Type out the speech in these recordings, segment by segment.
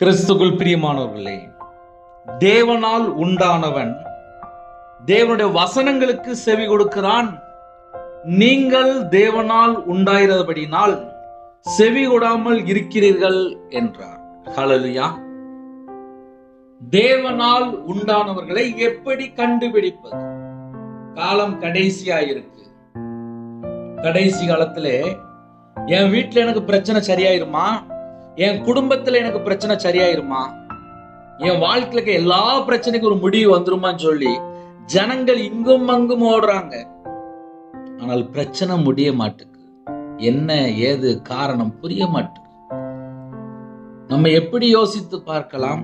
கிறிஸ்துக்குள் பிரியமானவர்களே, தேவனால் உண்டானவன் தேவனுடைய வசனங்களுக்கு செவி கொடுக்கிறான். நீங்கள் தேவனால் உண்டாயிருந்தபடினால் செவி கொடாமல் இருக்கிறீர்கள் என்றார். ஹல்லேலூயா. தேவனால் உண்டானவர்களை எப்படி கண்டுபிடிப்பது? காலம் கடைசியாயிருக்கு. கடைசி காலத்திலே என் வீட்டுல எனக்கு பிரச்சனை சரியாயிருமா, என் குடும்பத்துல எனக்கு பிரச்சனை சரியாயிருமா, என் வாழ்க்கையில எல்லா பிரச்சனைக்கும் ஒரு முடிவு வந்துருமான்னு சொல்லி ஜனங்கள் இங்கும் அங்கும் ஓடுறாங்க. ஆனால் பிரச்சனை முடிய மாட்டுக்கு. என்ன ஏது காரணம் புரிய மாட்டுக்கு. நம்ம எப்படி யோசித்து பார்க்கலாம்?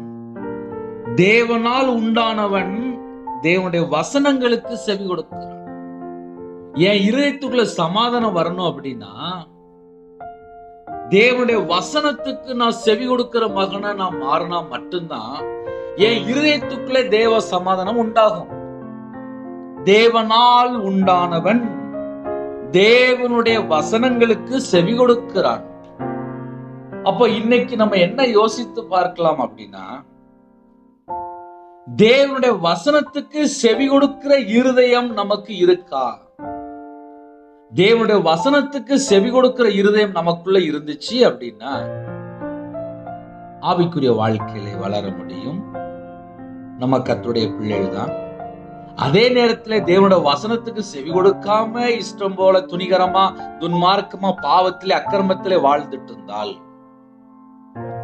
தேவனால் உண்டானவன் தேவனுடைய வசனங்களுக்கு செவி கொடுக்கிறான். என் இதயத்துக்குள்ள சமாதானம் வரணும் அப்படின்னா தேவனுடைய வசனத்துக்கு நான் செவி கொடுக்கிற மகனா நான் மாறினா மட்டும்தான் என் இருதயத்துக்குள்ளே தேவ சமாதானம் உண்டாகும். தேவனால் உண்டானவன் தேவனுடைய வசனங்களுக்கு செவி கொடுக்கிறான். அப்ப இன்னைக்கு நம்ம என்ன யோசித்து பார்க்கலாம் அப்படின்னா, தேவனுடைய வசனத்துக்கு செவி கொடுக்கிற இருதயம் நமக்கு இருக்கா? தேவனுடைய வசனத்துக்கு செவி கொடுக்கிற இருதயம் நமக்குள்ள இருந்துச்சு அப்படின்னா ஆவிக்குரிய வாழ்க்கையில வளர முடியும். நம்ம கர்த்தருடைய பிள்ளைகள் தான். அதே நேரத்துல தேவனுடைய வசனத்துக்கு செவி கொடுக்காம இஷ்டம் போல துணிகரமா துன்மார்க்கமா பாவத்திலே அக்கிரமத்திலே வாழ்ந்துட்டு இருந்தால்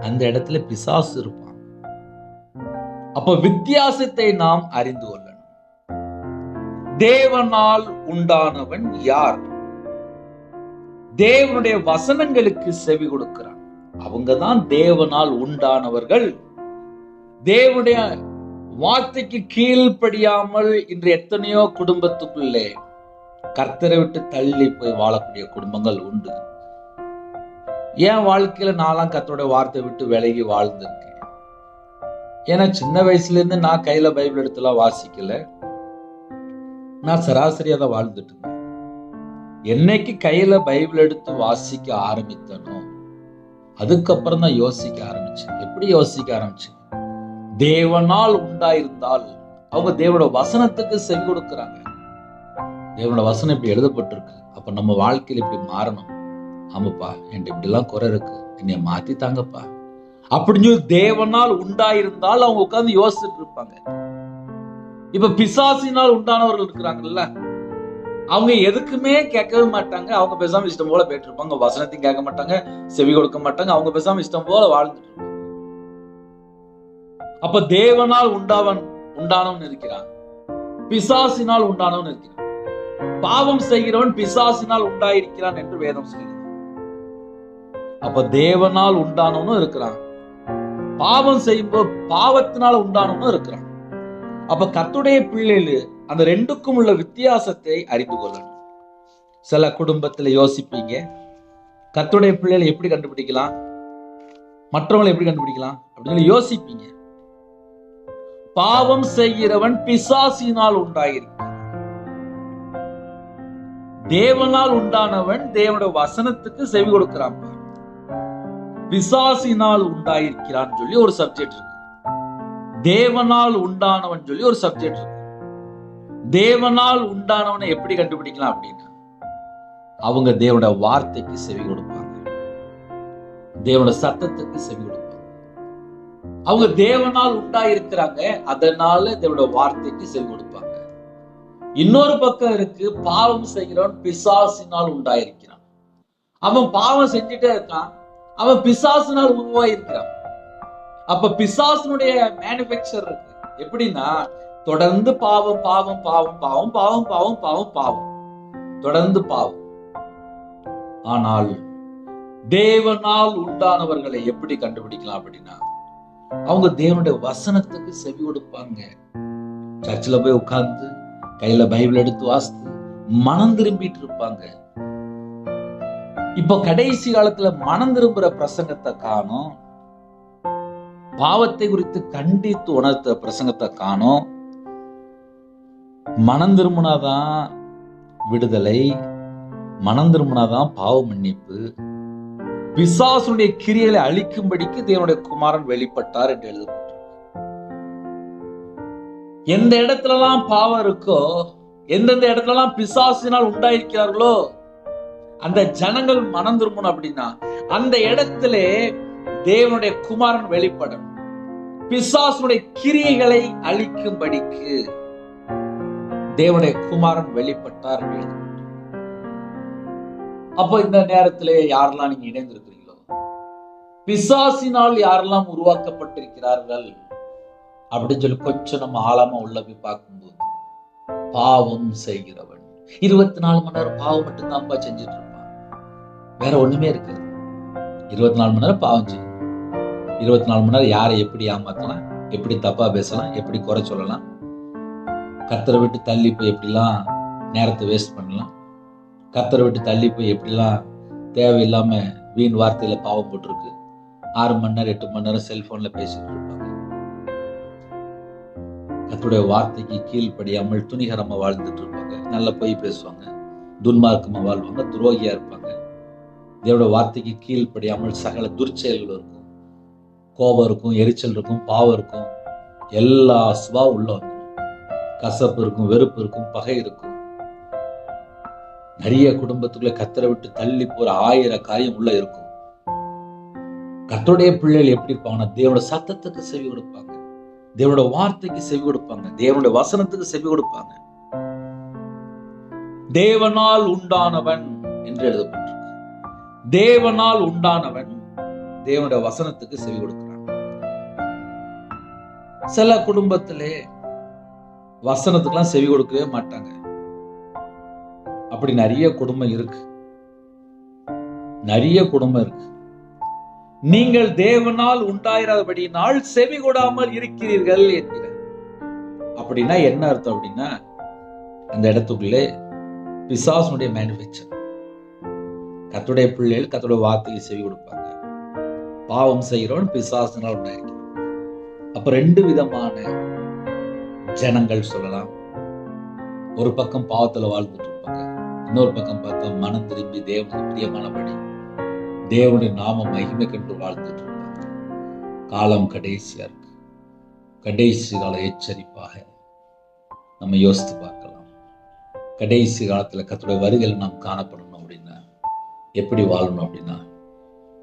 அந்த இடத்துல பிசாசு இருப்பான். அப்ப வித்தியாசத்தை நாம் அறிந்து கொள்ளணும். தேவனால் உண்டானவன் யார்? தேவனுடைய வசனங்களுக்கு செவி கொடுக்கிறான். அவங்கதான் தேவனால் உண்டானவர்கள். தேவனுடைய வார்த்தைக்கு கீழ்ப்படியாமல் இன்று எத்தனையோ குடும்பத்துக்குள்ளே கர்த்தரை விட்டு தள்ளி போய் வாழக்கூடிய குடும்பங்கள் உண்டு. என் வாழ்க்கையில நான்லாம் கர்த்தருடைய வார்த்தை விட்டு விலகி வாழ்ந்திருக்கேன். ஏன்னா சின்ன வயசுல இருந்து நான் கையில பைபிள் எடுத்துலாம் வாசிக்கல. நான் சராசரியா தான் வாழ்ந்துட்டு இருந்தேன். என்னைக்கு கையில பைபிள் எடுத்து வாசிக்க ஆரம்பித்தனோ அதுக்கப்புறம் தான் யோசிக்க ஆரம்பிச்சேன். எப்படி யோசிக்க ஆரம்பிச்சேன்? தேவனால் உண்டாயிருந்தால் அவங்க தேவனோட வசனத்துக்கு செவி கொடுக்கிறாங்க. தேவனோட வசனம் இப்படி எழுதப்பட்டிருக்கு, அப்ப நம்ம வாழ்க்கையில இப்படி மாறணும். ஆமாப்பா, என்கிட்ட இப்படி எல்லாம் குறை இருக்கு, என்னைய மாத்தி தாங்கப்பா அப்படின்னு சொல்லி தேவனால் உண்டாயிருந்தால் அவங்க உட்கார்ந்து யோசிச்சுட்டு இருப்பாங்க. இப்ப பிசாசினால் உண்டானவர்கள் இருக்கிறாங்கல்ல, அவங்க எதுக்குமே கேட்கவே மாட்டாங்க. அவங்க பேசாம இஷ்டம் போல போயிட்டு இருப்பாங்க. வசனத்தையும் கேட்க மாட்டாங்க, செவி கொடுக்க மாட்டாங்க. அவங்க பேசாம இஷ்டம் போல வாழ்ந்துட்டு இருப்பாங்க. அப்ப தேவனால் உண்டானவன் இருக்கிறான், பிசாசினால் உண்டானவன் இருக்கிறான். பாவம் செய்கிறவன் பிசாசினால் உண்டாயிருக்கிறான் என்று வேதம் சொல்கிறது. அப்ப தேவனால் உண்டானவனும் இருக்கிறான், பாவம் செய்யும்போது பாவத்தினால் உண்டானவனும் இருக்கிறான். அப்ப கர்த்தருடைய பிள்ளைகள் அந்த ரெண்டுக்கும் உள்ள வித்தியாசத்தை அறிந்து கொள்ளணும். சில குடும்பத்துல யோசிப்பீங்க, கர்த்தருடைய பிள்ளைகளை எப்படி கண்டுபிடிக்கலாம், மற்றவங்களை எப்படி கண்டுபிடிக்கலாம் அப்படின்னு யோசிப்பீங்க. பாவம் செய்கிறவன் பிசாசினால் உண்டாயிருக்கிறான். தேவனால் உண்டானவன் தேவனுடைய வசனத்துக்கு செவி கொடுக்கிறான். பிசாசினால் உண்டாயிருக்கிறான் சொல்லி ஒரு சப்ஜெக்ட் இருக்கு. தேவனால் உண்டானவன் சொல்லி ஒரு சப்ஜெக்ட் இருக்கு. தேவனால் உண்டானவனை எப்படி கண்டுபிடிக்கலாம் அப்படின்னா, அவங்க தேவனுடைய வார்த்தைக்கு செவி கொடுப்பாங்க, தேவனுடைய சத்தத்துக்கு செவி கொடுப்பாங்க. அவங்க தேவனால் உண்டாயிருக்கிறாங்க, அதனால தேவனுடைய வார்த்தைக்கு செவி கொடுப்பாங்க. இன்னொரு பக்கம் இருக்கு, பாவம் செய்கிறவன் பிசாசினால் உண்டாயிருக்கிறான். அவன் பாவம் செஞ்சுட்டே இருக்கான், அவன் பிசாசினால் உருவாயிருக்கிறான். அப்ப பிசாசினுடைய மேனுபேக்சர் இருக்கு. எப்படின்னா, தொடர்ந்து பாவம் பாவம் பாவம் பாவம் பாவம் பாவம் பாவம் பாவம் தொடர்ந்து பாவம். ஆனால் தேவனால் உண்டானவர்களை எப்படி கண்டுபிடிக்கலாம் அப்படின்னா, அவங்க தேவனுடைய வசனத்துக்கு செவி கொடுப்பாங்க. சர்ச்சில் போய் உட்கார்ந்து கையில பைபிள் எடுத்து வாசித்து மனம் திரும்பிட்டு இருப்பாங்க. இப்போ கடைசி காலத்துல மனம் திரும்புற பிரசங்கத்தை காணோம், பாவத்தை குறித்து கண்டித்து உணர்த்த பிரசங்கத்தை காணோம். மனம் திரும்பினாதான் விடுதலை, மனம் திரும்பினாதான் பாவ மன்னிப்பு, பிசாசுடைய கிரியைகளை அழிக்கும்படிக்கு தேவனுடைய குமாரன் வெளிப்பட்டார் என்று எழுதப்பட்டிருக்கு. எந்த இடத்துலலாம் பாவம் இருக்கோ, எந்தெந்த இடத்துலலாம் பிசாசினால் உண்டாயிருக்கிறார்களோ அந்த ஜனங்கள் மனம் திரும்பணும். அப்படின்னா அந்த இடத்துல தேவனுடைய குமாரன் வெளிப்படணும். பிசாசுடைய கிரியைகளை அழிக்கும்படிக்கு தேவனுடைய குமாரன் வெளிப்பட்டார். அப்போ இந்த நேரத்திலே யாரெல்லாம் நீங்க இணைந்திருக்கிறீங்களோ, பிசாசினால் யாரெல்லாம் உருவாக்கப்பட்டிருக்கிறார்கள் அப்படின்னு சொல்லி கொஞ்சம் நம்ம ஆழமா உள்ள போய் பார்க்கும்போது, பாவம் செய்கிறவன் 24 மணி நேரம் பாவம் மட்டும்தான்ப்பா செஞ்சுட்டு இருப்பான், வேற ஒண்ணுமே இருக்காது. 24 மணி நேரம் பாவம் செய்யும். 24 மணி நேரம் யாரை எப்படி ஏமாத்தலாம், எப்படி தப்பா பேசலாம், எப்படி குறை சொல்லலாம், கர்த்தரை விட்டு தள்ளி போய் எப்படிலாம் நேரத்தை வேஸ்ட் பண்ணலாம், கர்த்தரை விட்டு தள்ளி போய் எப்படிலாம் தேவையில்லாம வீண் வார்த்தையில பாவம் போட்டிருக்கு. 6 மணி நேரம் 8 மணி நேரம் செல்போன்ல பேசிட்டு இருப்பாங்க. கர்த்தருடைய வார்த்தைக்கு கீழ்ப்படியாமல் துணிகரமா வாழ்ந்துட்டு இருப்பாங்க. நல்ல பொய் பேசுவாங்க, துன்மார்க்கமா வாழ்வாங்க, துரோகியா இருப்பாங்க. தேவனுடைய வார்த்தைக்கு கீழ்ப்படியாமல் சகல துர்ச்செயல்கள் இருக்கும், கோபம் இருக்கும், எரிச்சல் இருக்கும், பாவம் இருக்கும், எல்லா சுபாவம் உள்ள வந்துடும். கசப்பு இருக்கும், வெறுப்பு இருக்கும், பகை இருக்கும். நிறைய குடும்பத்துக்குள்ள கர்த்தரை விட்டு தள்ளி போற 1000 காரியம் உள்ள இருக்கும். கர்த்தருடைய பிள்ளைகள் எப்படி இருப்பாங்கன்னா, தேவனுடைய சத்தத்துக்கு செவி கொடுப்பாங்க, தேவனுடைய வார்த்தைக்கு செவி கொடுப்பாங்க, தேவனுடைய வசனத்துக்கு செவி கொடுப்பாங்க. தேவனால் உண்டானவன் என்று எழுதப்பட்டிருக்கு. தேவனால் உண்டானவன் தேவனுடைய வசனத்துக்கு செவி கொடுக்கிறான். சில குடும்பத்திலே வசனத்துக்கெல்லாம் செவி கொடுக்கவே மாட்டாங்க. அப்படி நிறைய குடும்பம் இருக்கு, நிறைய குடும்பம் இருக்கு. நீங்கள் தேவனால் உண்டாயிராதபடியினால் செவி கொடாமல் இருக்கிறீர்கள் என்கிற. அப்படின்னா என்ன அர்த்தம் அப்படின்னா, அந்த இடத்துக்குள்ளே பிசாசுடைய மேனுஃபேக்சர். கர்த்தருடைய பிள்ளைகள் கர்த்தருடைய வார்த்தையை செவி கொடுப்பாங்க. பாவம் செய்கிறவன் பிசாசினால் உண்டாயிருக்கிறான். அப்ப 2 விதமான ஜனங்கள் சொல்லலாம். ஒரு பக்கம் பாவத்துல வாழ்ந்துட்டு இருப்பாங்க, இன்னொரு பக்கம் பார்த்தா மனம் திரும்பி தேவனுக்கு பிரியமானபடி தேவனுடைய நாம மகிமை கண்டு வாழ்ந்துட்டு இருப்பாங்க. காலம் கடைசியா இருக்கு. கடைசி கால எச்சரிப்பாக நம்ம யோசித்து பார்க்கலாம். கடைசி காலத்துல கர்த்தருடைய வருகையில் நாம் காணப்படணும் அப்படின்னா எப்படி வாழணும் அப்படின்னா,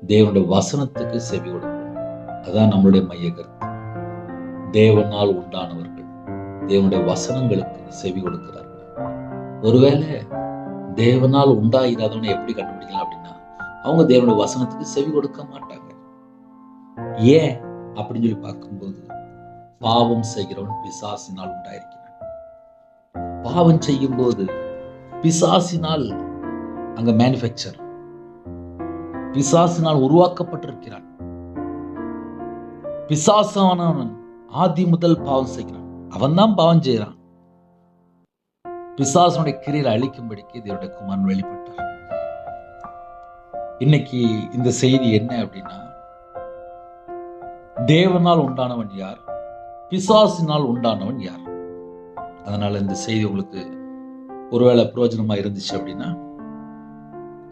தேவனுடைய வசனத்துக்கு செவி கொடுக்கணும். அதான் நம்மளுடைய மைய கருத்து. தேவனால் உண்டானவர்கள் தேவனுடைய வசனங்களுக்கு செவி கொடுக்கிறார்கள். ஒருவேளை தேவனால் உண்டாயிராதவனை எப்படி கண்டுபிடிக்கலாம் அப்படின்னா, அவங்க தேவனுடைய வசனத்துக்கு செவி கொடுக்க மாட்டாங்க. ஏன் அப்படின்னு சொல்லி பார்க்கும்போது, பாவம் செய்கிறவன் பிசாசினால் உண்டாயிருக்கிறான். பாவம் செய்யும் போது பிசாசினால் அங்க மேனுஃபேக்சர், பிசாசினால் உருவாக்கப்பட்டிருக்கிறான். பிசாசானவன் ஆதி முதல் பாவம் செய்கிறான். அவன் தான் பாவம் செய்யறான். பிசாசனுடைய கிரியையை அழிக்கும்படிக்கு தேவனுடைய குமாரன் வெளிப்பட்டார். இன்னைக்கு இந்த செய்தி என்ன அப்படின்னா, தேவனால் உண்டானவன் யார், பிசாசினால் உண்டானவன் யார்? அதனால இந்த செய்தி உங்களுக்கு ஒருவேளை பிரயோஜனமா இருந்துச்சு அப்படின்னா,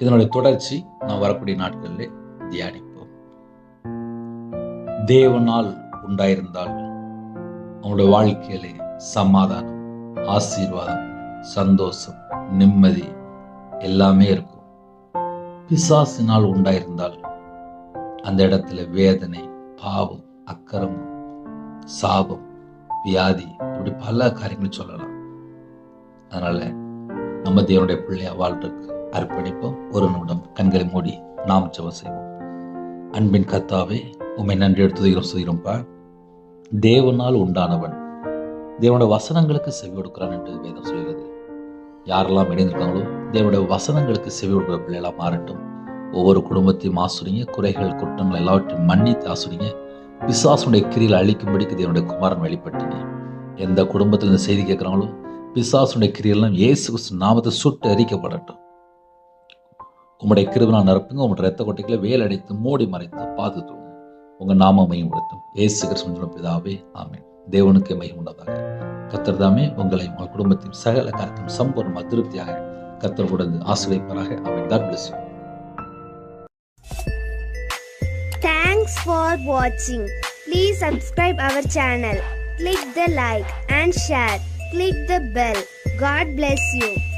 இதனுடைய தொடர்ச்சி நான் வரக்கூடிய நாட்களில் தியானிப்போம். தேவனால் உண்டாயிருந்தால் அவனுடைய வாழ்க்கையிலே சமாதானம், ஆசீர்வாதம், சந்தோஷம், நிம்மதி எல்லாமே இருக்கும். பிசாசினால் உண்டாயிருந்தால் அந்த இடத்துல வேதனை, பாவம், அக்கிரமம், சாபம், வியாதி, இப்படி பல காரியங்கள் சொல்லலாம். அதனால நம்ம தேவனுடைய பிள்ளையா வாழ்றதுக்கு அர்ப்பணிப்போம். ஒரு நிமிடம் கண்களை மூடி நாம் ஜெபம் செய்வோம். அன்பின் கர்த்தாவே, உம்மை நன்றி எடுத்துகிறோம்ப்பா. தேவனால் உண்டானவன் தேவனுடைய வசனங்களுக்கு செவி கொடுக்கிறான் என்று வேதம் சொல்கிறது. யாரெல்லாம் இணைந்திருக்காங்களோ தேவனுடைய வசனங்களுக்கு செவி கொடுக்கிற பிள்ளைகளா மாறட்டும். ஒவ்வொரு குடும்பத்தையும் ஆசுறீங்க, குறைகள் குற்றங்கள் எல்லாவற்றையும் மன்னித்து ஆசுறீங்க. பிசாசுடைய கிரியில் அழிக்கும்படிக்கு தேவனுடைய குமாரன் வெளிப்பட்டீங்க. எந்த குடும்பத்தில் இந்த செய்தி கேட்கிறாங்களோ பிசாசுடைய கிரியெல்லாம் இயேசு கிறிஸ்து நாமத்தை சுட்டு எரிக்கப்படட்டும். உம்முடைய கிருபையால் நிரப்புங்க. உங்களுடைய இரத்த கொட்டைகளை வேல் அடைத்து மூடி மறைத்து பாதுகாத்து உங்க நாம மையப்படுத்தும். இயேசு கிறிஸ்து பிதாவே, ஆமென். தேவனுக்கு மகிமை உண்டாதாக. கர்த்தர் தாமே உங்களை உங்கள் குடும்பத்தின் சகல காரியத்தையும் சம்பூர்ணமாக திருப்தியாக கர்த்தர் கொடுத்து ஆசீர்வதிப்பாராக. ஆமென். God bless you. for watching. Please subscribe our channel. Click the like and share. Click the bell. God bless you.